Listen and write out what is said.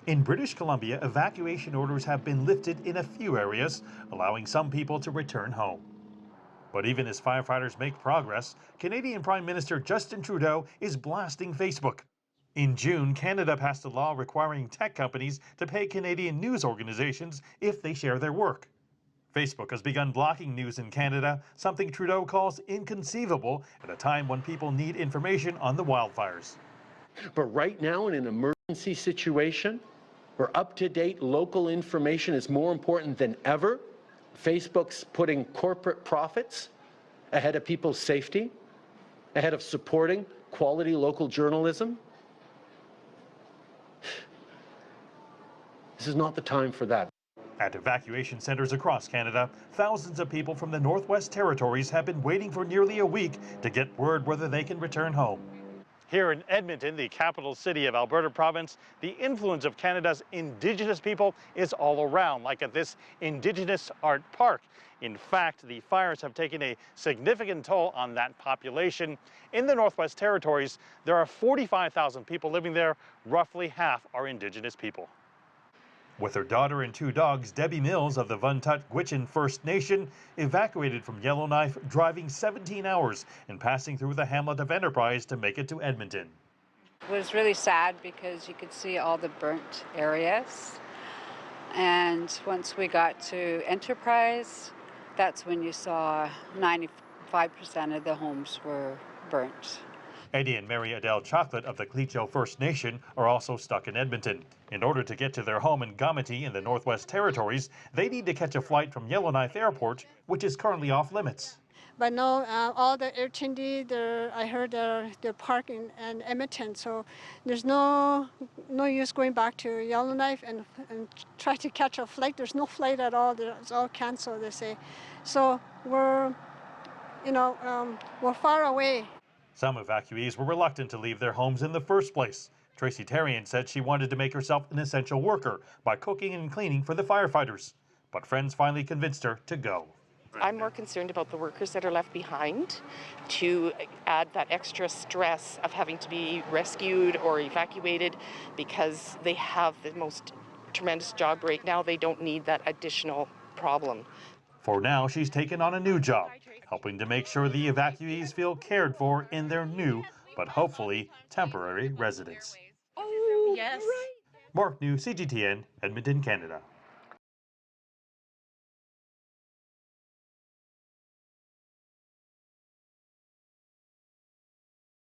In British Columbia, evacuation orders have been lifted in a few areas, allowing some people to return home. But even as firefighters make progress, Canadian Prime Minister Justin Trudeau is blasting Facebook. In June, Canada passed a law requiring tech companies to pay Canadian news organizations if they share their work. Facebook has begun blocking news in Canada, something Trudeau calls inconceivable at a time when people need information on the wildfires. But right now, in an emergency situation, where up-to-date local information is more important than ever, Facebook's putting corporate profits ahead of people's safety, ahead of supporting quality local journalism. This is not the time for that. At evacuation centers across Canada, thousands of people from the Northwest Territories have been waiting for nearly a week to get word whether they can return home. Here in Edmonton, the capital city of Alberta province, the influence of Canada's Indigenous people is all around, like at this Indigenous art park. In fact, the fires have taken a significant toll on that population. In the Northwest Territories, there are 45,000 people living there. Roughly half are Indigenous people. With her daughter and 2 dogs, Debbie Mills of the Vuntut-Gwitchin First Nation evacuated from Yellowknife, driving 17 hours and passing through the hamlet of Enterprise to make it to Edmonton. It was really sad because you could see all the burnt areas. And once we got to Enterprise, that's when you saw 95% of the homes were burnt. Eddie and Mary Adele Chocolate of the Clecho First Nation are also stuck in Edmonton. In order to get to their home in Gameti in the Northwest Territories, they need to catch a flight from Yellowknife Airport, which is currently off limits. But no, all the Air Chindi, I heard they're parked in Edmonton, so there's no use going back to Yellowknife and try to catch a flight. There's no flight at all. It's all canceled, they say. So we're far away. Some evacuees were reluctant to leave their homes in the first place. Tracy Tarian said she wanted to make herself an essential worker by cooking and cleaning for the firefighters. But friends finally convinced her to go. I'm more concerned about the workers that are left behind, to add that extra stress of having to be rescued or evacuated because they have the most tremendous job right now. They don't need that additional problem. For now, she's taken on a new job, helping to make sure the evacuees feel cared for in their new, but hopefully temporary residence. Oh, yes. Mark New, CGTN, Edmonton, Canada.